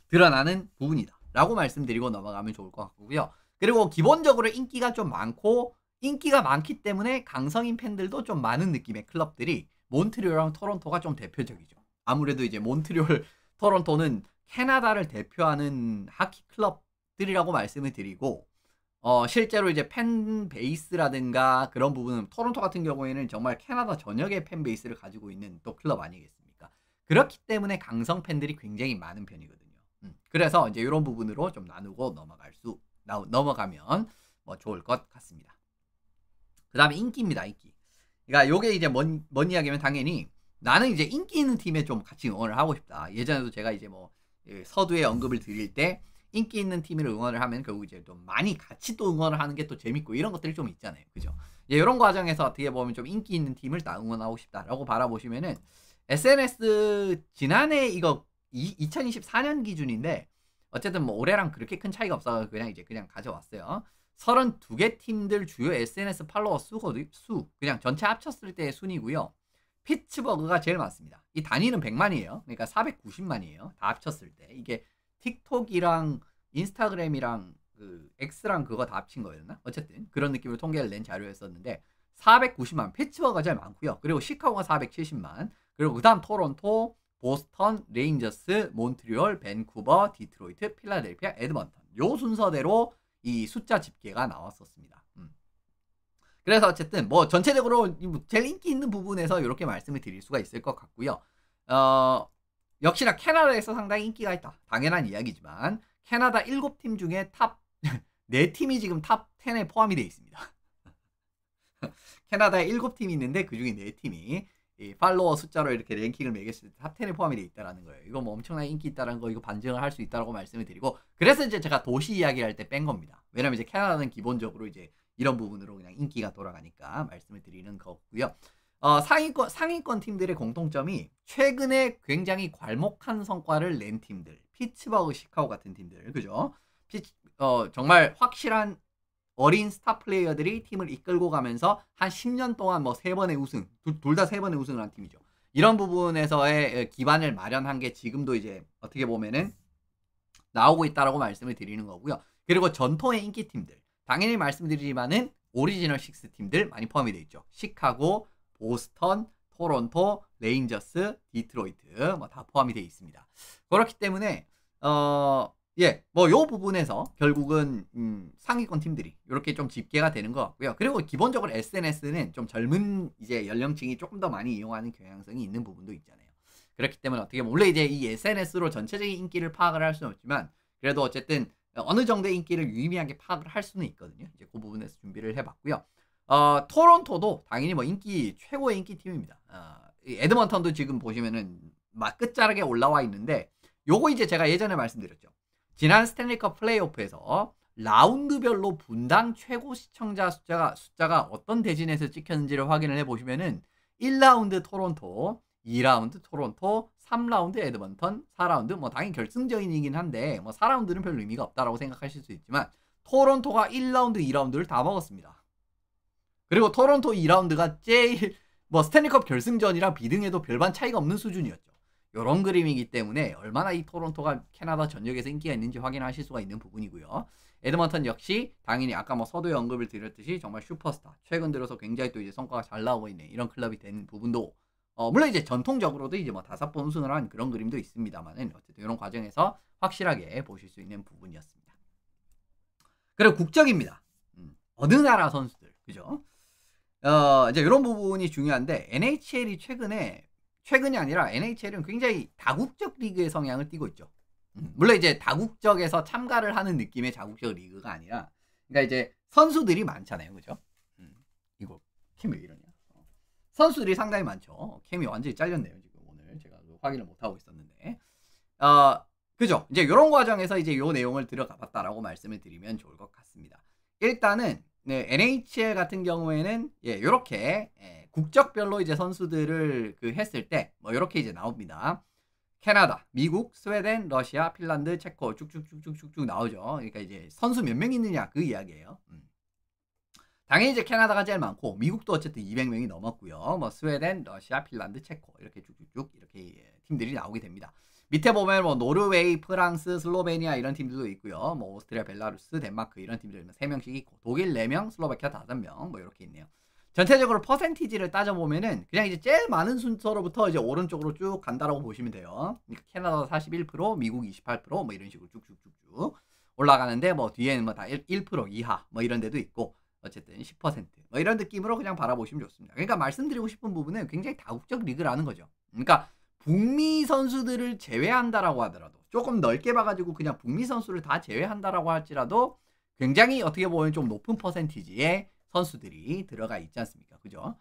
드러나는 부분이다 라고 말씀드리고 넘어가면 좋을 것 같고요. 그리고 기본적으로 인기가 좀 많고, 인기가 많기 때문에 강성인 팬들도 좀 많은 느낌의 클럽들이 몬트리올랑 토론토가 좀 대표적이죠. 아무래도 이제 몬트리올, 토론토는 캐나다를 대표하는 하키 클럽들이라고 말씀을 드리고, 실제로 이제 팬 베이스라든가 그런 부분은 토론토 같은 경우에는 정말 캐나다 전역의 팬 베이스를 가지고 있는 또 클럽 아니겠습니까? 그렇기 때문에 강성 팬들이 굉장히 많은 편이거든요. 그래서 이제 이런 부분으로 좀 나누고 넘어가면 뭐 좋을 것 같습니다. 그 다음에 인기입니다, 인기. 그러니까 요게 이제 뭔 이야기면 당연히 나는 이제 인기 있는 팀에 좀 같이 응원을 하고 싶다. 예전에도 제가 이제 뭐 서두에 언급을 드릴 때 인기 있는 팀을 응원을 하면 결국 이제 좀 많이 같이 또 응원을 하는 게 또 재밌고 이런 것들이 좀 있잖아요. 그죠? 이런 과정에서 어떻게 보면 좀 인기 있는 팀을 다 응원하고 싶다라고 바라보시면은, SNS 지난해 이거 2024년 기준인데 어쨌든 뭐 올해랑 그렇게 큰 차이가 없어서 그냥 가져왔어요. 32개 팀들 주요 SNS 팔로워 수 그냥 전체 합쳤을 때의 순이고요. 피츠버그가 제일 많습니다. 이 단위는 100만이에요. 그러니까 490만이에요. 다 합쳤을 때. 이게 틱톡이랑 인스타그램이랑 그 X랑 그거 다 합친 거였나? 어쨌든 그런 느낌으로 통계를 낸 자료였었는데 490만, 피츠버그가 제일 많고요. 그리고 시카고가 470만, 그리고 그 다음 토론토, 보스턴, 레인저스, 몬트리올, 밴쿠버, 디트로이트, 필라델피아, 에드먼턴 요 순서대로 이 숫자 집계가 나왔었습니다. 그래서 어쨌든 뭐 전체적으로 제일 인기 있는 부분에서 이렇게 말씀을 드릴 수가 있을 것 같고요. 역시나 캐나다에서 상당히 인기가 있다. 당연한 이야기지만 캐나다 7팀 중에 탑 4팀이 지금 탑 10에 포함이 되어 있습니다. 캐나다에 7팀이 있는데 그중에 4팀이 이 팔로워 숫자로 이렇게 랭킹을 매겼을 때 탑 10에 포함이 되어 있다는 거예요. 이거 뭐 엄청나게 인기 있다는 거 이거 반증을 할 수 있다고 말씀을 드리고, 그래서 이제 제가 도시 이야기할 때 뺀 겁니다. 왜냐면 이제 캐나다는 기본적으로 이제 이런 부분으로 그냥 인기가 돌아가니까 말씀을 드리는 거고요. 상위권 팀들의 공통점이 최근에 굉장히 괄목한 성과를 낸 팀들, 피츠버그, 시카고 같은 팀들, 그죠? 정말 확실한 어린 스타 플레이어들이 팀을 이끌고 가면서 한 10년 동안 뭐 3번의 우승, 둘 다 3번의 우승을 한 팀이죠. 이런 부분에서의 기반을 마련한 게 지금도 이제 어떻게 보면은 나오고 있다라고 말씀을 드리는 거고요. 그리고 전통의 인기 팀들, 당연히 말씀드리지만은 오리지널 6 팀들 많이 포함이 되어 있죠. 시카고, 보스턴, 토론토, 레인저스, 디트로이트 뭐 다 포함이 되어 있습니다. 그렇기 때문에 뭐 요 부분에서 결국은 상위권 팀들이 이렇게 좀 집계가 되는 것 같고요. 그리고 기본적으로 SNS는 좀 젊은 이제 연령층이 조금 더 많이 이용하는 경향성이 있는 부분도 있잖아요. 그렇기 때문에 어떻게 보면 원래 이제 이 SNS로 전체적인 인기를 파악을 할 수는 없지만 그래도 어쨌든 어느 정도의 인기를 유의미하게 파악을 할 수는 있거든요. 이제 그 부분에서 준비를 해봤고요. 토론토도 당연히 뭐 최고의 인기 팀입니다. 에드먼턴도 지금 보시면은 막 끝자락에 올라와 있는데, 요거 이제 제가 예전에 말씀드렸죠. 지난 스탠리컵 플레이오프에서 라운드별로 분당 최고 시청자 숫자가 어떤 대진에서 찍혔는지를 확인을 해보시면은 1라운드 토론토, 2라운드 토론토, 3라운드 에드먼턴, 4라운드 뭐 당연히 결승전이긴 한데 뭐 4라운드는 별 의미가 없다라고 생각하실 수 있지만 토론토가 1라운드, 2라운드를 다 먹었습니다. 그리고 토론토 2라운드가 제일 뭐 스탠리컵 결승전이랑 비등해도 별반 차이가 없는 수준이었죠. 이런 그림이기 때문에 얼마나 이 토론토가 캐나다 전역에서 인기가 있는지 확인하실 수가 있는 부분이고요. 에드먼턴 역시 당연히 아까 뭐 서두에 언급을 드렸듯이 정말 슈퍼스타, 최근 들어서 굉장히 또 이제 성과가 잘 나오고 있는 이런 클럽이 된 부분도 물론 이제 전통적으로도 이제 뭐 5번 우승을 한 그런 그림도 있습니다만은 어쨌든 이런 과정에서 확실하게 보실 수 있는 부분이었습니다. 그리고 국적입니다. 어느 나라 선수들, 그죠? 이제 이런 부분이 중요한데 NHL이 최근이 아니라 NHL은 굉장히 다국적 리그의 성향을 띠고 있죠. 물론 이제 다국적에서 참가를 하는 느낌의 다국적 리그가 아니라, 그러니까 이제 선수들이 많잖아요, 그죠? 이거 캠이 왜 이러냐? 선수들이 상당히 많죠. 캠이 완전히 잘렸네요, 지금 오늘 제가 확인을 못 하고 있었는데, 그죠? 이제 이런 과정에서 이제 요 내용을 들어가봤다라고 말씀을 드리면 좋을 것 같습니다. 일단은 NHL 같은 경우에는 이렇게 국적별로 이제 선수들을 했을 때 뭐 이렇게 이제 나옵니다. 캐나다, 미국, 스웨덴, 러시아, 핀란드, 체코 쭉쭉쭉쭉쭉 나오죠. 그러니까 이제 선수 몇 명 있느냐 그 이야기예요. 당연히 이제 캐나다가 제일 많고 미국도 어쨌든 200명이 넘었고요. 뭐 스웨덴, 러시아, 핀란드, 체코 이렇게 쭉쭉쭉 이렇게 팀들이 나오게 됩니다. 밑에 보면 뭐 노르웨이, 프랑스, 슬로베니아 이런 팀들도 있고요. 뭐 오스트리아, 벨라루스, 덴마크 이런 팀들 3명씩 있고, 독일 4명, 슬로바키아 5명 뭐 이렇게 있네요. 전체적으로 퍼센티지를 따져보면은 그냥 이제 제일 많은 순서로부터 이제 오른쪽으로 쭉 간다라고 보시면 돼요. 그러니까 캐나다 41%, 미국 28%, 뭐 이런 식으로 쭉쭉쭉쭉 올라가는데, 뭐 뒤에는 뭐 다 1% 이하 뭐 이런 데도 있고, 어쨌든 10% 뭐 이런 느낌으로 그냥 바라보시면 좋습니다. 그러니까 말씀드리고 싶은 부분은 굉장히 다국적 리그라는 거죠. 그러니까 북미 선수들을 제외한다라고 하더라도, 조금 넓게 봐가지고 그냥 북미 선수를 다 제외한다라고 할지라도 굉장히 어떻게 보면 좀 높은 퍼센티지의 선수들이 들어가 있지 않습니까? 그죠?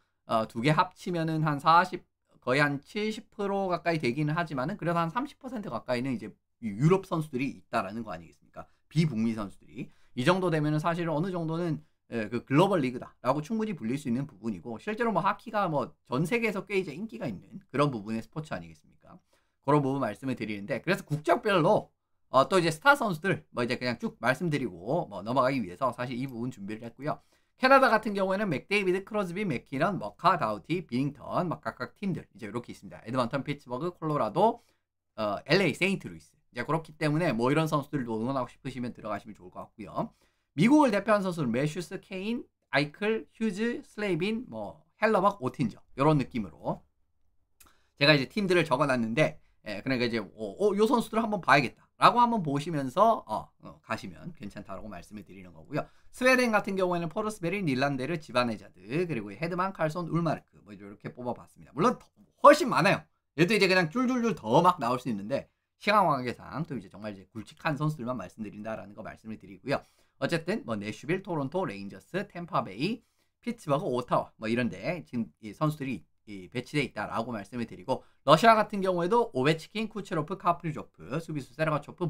두 개 합치면은 한 40, 거의 한 70% 가까이 되기는 하지만은 그래도 한 30% 가까이는 이제 유럽 선수들이 있다라는 거 아니겠습니까? 비북미 선수들이. 이 정도 되면은 사실은 어느 정도는 그 글로벌 리그다라고 충분히 불릴 수 있는 부분이고, 실제로 뭐 하키가 뭐 전 세계에서 꽤 이제 인기가 있는 그런 부분의 스포츠 아니겠습니까? 그런 부분 말씀을 드리는데, 그래서 국적별로 또 이제 스타 선수들 뭐 이제 그냥 쭉 말씀드리고 뭐 넘어가기 위해서 사실 이 부분 준비를 했고요. 캐나다 같은 경우에는 맥데이비드, 크로즈비, 맥키넌, 머카, 다우티, 비닝턴 막 각각 팀들 이제 이렇게 있습니다. 에드먼턴, 피츠버그, 콜로라도, LA, 세인트루이스. 이제 그렇기 때문에 뭐 이런 선수들도 응원하고 싶으시면 들어가시면 좋을 것 같고요. 미국을 대표하는 선수는 매슈스, 케인, 아이클, 휴즈, 슬레이빈, 뭐 헬러박, 오틴저 이런 느낌으로 제가 이제 팀들을 적어놨는데 그러니까 이제 요 선수들을 한번 봐야겠다라고 한번 보시면서 가시면 괜찮다라고 말씀을 드리는 거고요. 스웨덴 같은 경우에는 포르스베리, 닐란데르, 지바네자드 그리고 헤드만, 칼손, 울마르크 뭐 이렇게 뽑아봤습니다. 물론 훨씬 많아요. 얘도 이제 그냥 줄줄줄 더 막 나올 수 있는데 시간 관계상 또 이제 정말 이제 굵직한 선수들만 말씀드린다라는 거 말씀을 드리고요. 어쨌든 뭐 내슈빌, 토론토, 레인저스, 템파베이, 피츠버그, 오타와 뭐 이런데 지금 이 선수들이 배치되어 있다라고 말씀을 드리고 러시아 같은 경우에도 오베치킨, 쿠체로프, 카프리조프, 수비수 세르가초프,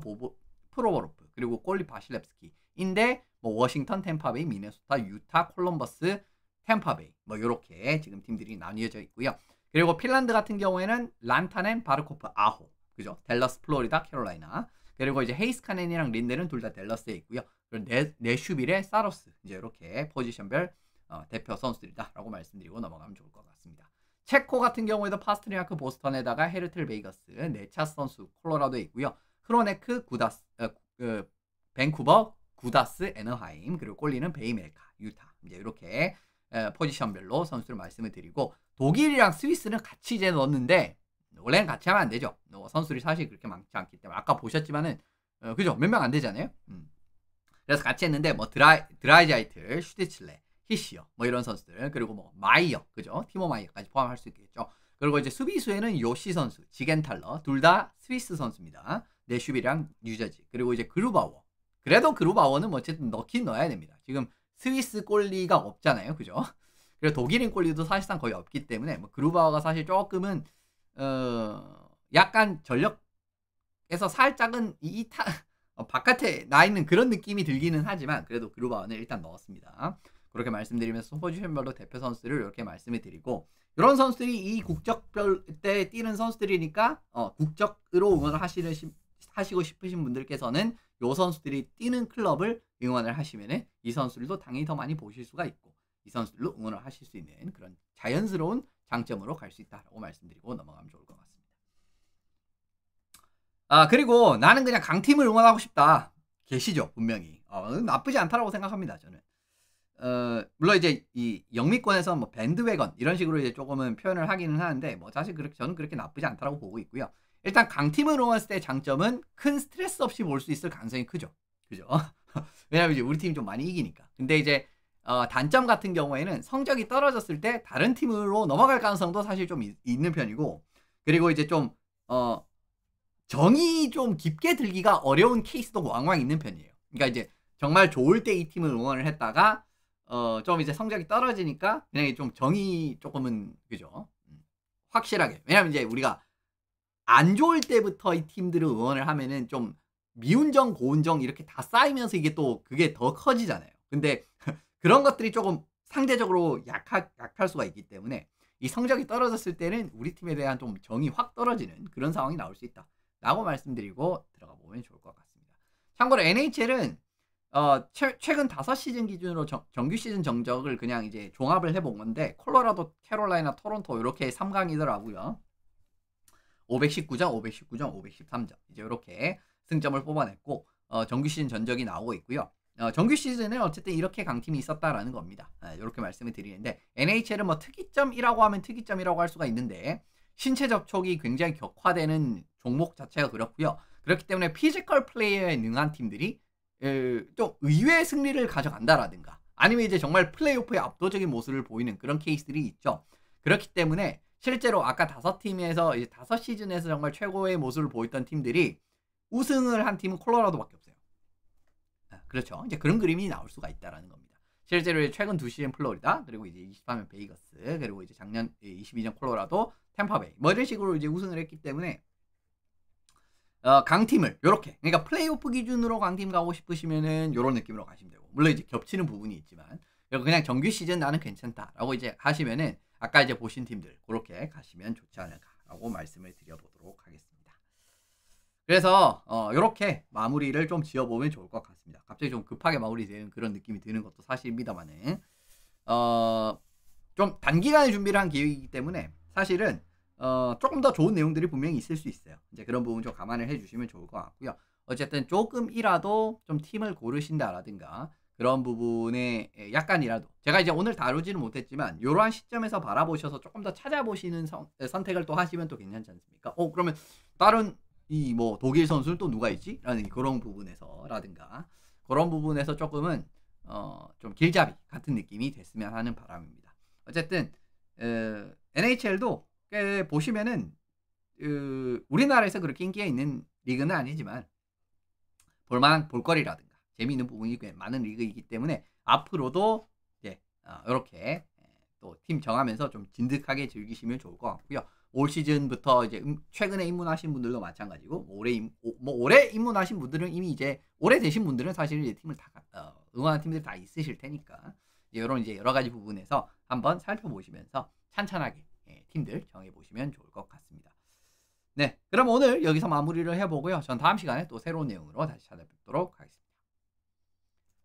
프로보로프 그리고 골리 바실렙스키인데 뭐 워싱턴, 템파베이, 미네소타, 유타, 콜럼버스, 템파베이 뭐 이렇게 지금 팀들이 나뉘어져 있고요. 그리고 핀란드 같은 경우에는 란타넨, 바르코프, 아호 그죠? 댈러스, 플로리다, 캐롤라이나 그리고 이제 헤이스카넨이랑 린델은 둘 다 댈러스에 있고요. 그리고 네슈빌의 사로스 이제 이렇게 포지션별 대표 선수들이다라고 말씀드리고 넘어가면 좋을 것 같습니다. 체코 같은 경우에도 파스트리아크 보스턴에다가 헤르틀 베이거스, 네차스 선수 콜로라도에 있고요. 크로네크, 구다스, 밴쿠버, 구다스, 애너하임 그리고 꼴리는 베이메카, 유타 이제 이렇게 포지션별로 선수들 말씀을 드리고 독일이랑 스위스는 같이 이제 넣었는데 원래는 같이 하면 안 되죠. 선수들이 사실 그렇게 많지 않기 때문에 아까 보셨지만은 그죠? 몇 명 안 되잖아요. 그래서 같이 했는데 뭐 드라이자이트, 슈티칠레, 히시어 뭐 이런 선수들 그리고 뭐 마이어 그죠? 티모 마이어까지 포함할 수 있겠죠. 그리고 이제 수비수에는 요시 선수, 지겐탈러 둘 다 스위스 선수입니다. 네슈비랑 뉴저지 그리고 이제 그루바워 그래도 그루바워는 뭐 어쨌든 넣긴 넣어야 됩니다. 지금 스위스 골리가 없잖아요, 그죠? 그리고 독일인 골리도 사실상 거의 없기 때문에 뭐 그루바워가 사실 조금은 약간 전력에서 살짝은 바깥에 나 있는 그런 느낌이 들기는 하지만 그래도 그루바워는 일단 넣었습니다. 그렇게 말씀드리면서 포지션별로 대표 선수를 이렇게 말씀을 드리고 이런 선수들이 이 국적별 때 뛰는 선수들이니까 국적으로 응원을 하시고 싶으신 분들께서는 이 선수들이 뛰는 클럽을 응원을 하시면은 이 선수들도 당연히 더 많이 보실 수가 있고 이 선수들로 응원을 하실 수 있는 그런 자연스러운 장점으로 갈 수 있다라고 말씀드리고 넘어가면 좋을 것 같습니다. 그리고 나는 그냥 강팀을 응원하고 싶다. 계시죠, 분명히. 나쁘지 않다라고 생각합니다, 저는. 물론 이제 이 영미권에서 뭐 밴드웨건 이런 식으로 이제 조금은 표현을 하기는 하는데 뭐 사실 저는 그렇게 나쁘지 않다라고 보고 있고요. 일단 강팀을 응원했을 때 장점은 큰 스트레스 없이 볼 수 있을 가능성이 크죠. 그죠? 왜냐면 이제 우리 팀이 좀 많이 이기니까. 근데 이제 단점 같은 경우에는 성적이 떨어졌을 때 다른 팀으로 넘어갈 가능성도 사실 좀 있는 편이고 그리고 이제 좀 정이 좀 깊게 들기가 어려운 케이스도 왕왕 있는 편이에요. 그러니까 이제 정말 좋을 때 이 팀을 응원을 했다가 좀 이제 성적이 떨어지니까 그냥 좀 정이 조금은 그죠? 확실하게. 왜냐면 이제 우리가 안 좋을 때부터 이 팀들을 응원을 하면은 좀 미운정, 고운정 이렇게 다 쌓이면서 이게 또 그게 더 커지잖아요. 근데 그런 것들이 조금 상대적으로 약할 수가 있기 때문에 이 성적이 떨어졌을 때는 우리 팀에 대한 좀 정이 확 떨어지는 그런 상황이 나올 수 있다. 라고 말씀드리고 들어가 보면 좋을 것 같습니다. 참고로 NHL은 최근 5시즌 기준으로 정규 시즌 정적을 그냥 이제 종합을 해본 건데 콜로라도, 캐롤라이나, 토론토 이렇게 3강이더라고요. 519점, 519점, 513점 이제 이렇게 승점을 뽑아냈고 정규 시즌 전적이 나오고 있고요. 정규 시즌에 어쨌든 이렇게 강팀이 있었다라는 겁니다. 이렇게 말씀을 드리는데 NHL은 뭐 특이점이라고 하면 특이점이라고 할 수가 있는데 신체 접촉이 굉장히 격화되는 종목 자체가 그렇고요. 그렇기 때문에 피지컬 플레이어에 능한 팀들이 좀 의외의 승리를 가져간다라든가 아니면 이제 정말 플레이오프의 압도적인 모습을 보이는 그런 케이스들이 있죠. 그렇기 때문에 실제로 아까 5팀에서 이제 5시즌에서 정말 최고의 모습을 보였던 팀들이 우승을 한 팀은 콜로라도밖에 없어요. 그렇죠. 이제 그런 그림이 나올 수가 있다라는 겁니다. 실제로 최근 2시즌 플로리다 그리고 이제 23년 베이거스 그리고 이제 작년 22년 콜로라도 템파베이 뭐 이런 식으로 이제 우승을 했기 때문에 강팀을 요렇게 그러니까 플레이오프 기준으로 강팀 가고 싶으시면은 요런 느낌으로 가시면 되고 물론 이제 겹치는 부분이 있지만 그냥 정규 시즌 나는 괜찮다라고 이제 하시면은 아까 이제 보신 팀들 그렇게 가시면 좋지 않을까라고 말씀을 드려보도록 하겠습니다. 그래서 요렇게 마무리를 좀 지어보면 좋을 것 같습니다. 갑자기 좀 급하게 마무리되는 그런 느낌이 드는 것도 사실입니다만은 좀 단기간에 준비를 한 계획이기 때문에 사실은 조금 더 좋은 내용들이 분명히 있을 수 있어요. 이제 그런 부분 좀 감안을 해주시면 좋을 것 같고요. 어쨌든 조금이라도 좀 팀을 고르신다라든가 그런 부분에 약간이라도 제가 이제 오늘 다루지는 못했지만 요러한 시점에서 바라보셔서 조금 더 찾아보시는 선택을 또 하시면 또 괜찮지 않습니까? 그러면 다른 이 뭐 독일 선수는 또 누가 있지? 라는 그런 부분에서라든가 그런 부분에서 조금은 좀 길잡이 같은 느낌이 됐으면 하는 바람입니다. 어쨌든 NHL도 꽤 보시면은 우리나라에서 그렇게 인기가 있는 리그는 아니지만 볼만한 볼거리라든가 재미있는 부분이 꽤 많은 리그이기 때문에 앞으로도 이렇게 또 팀 정하면서 좀 진득하게 즐기시면 좋을 것 같고요. 올 시즌부터 이제 최근에 입문하신 분들도 마찬가지고 올해 입문하신 분들은 이미 이제 오래 되신 분들은 사실 이제 팀을 다 응원하는 팀들이 다 있으실 테니까 이제 여러 가지 부분에서 한번 살펴보시면서 찬찬하게 팀들 정해보시면 좋을 것 같습니다. 네, 그럼 오늘 여기서 마무리를 해보고요. 전 다음 시간에 또 새로운 내용으로 다시 찾아뵙도록 하겠습니다.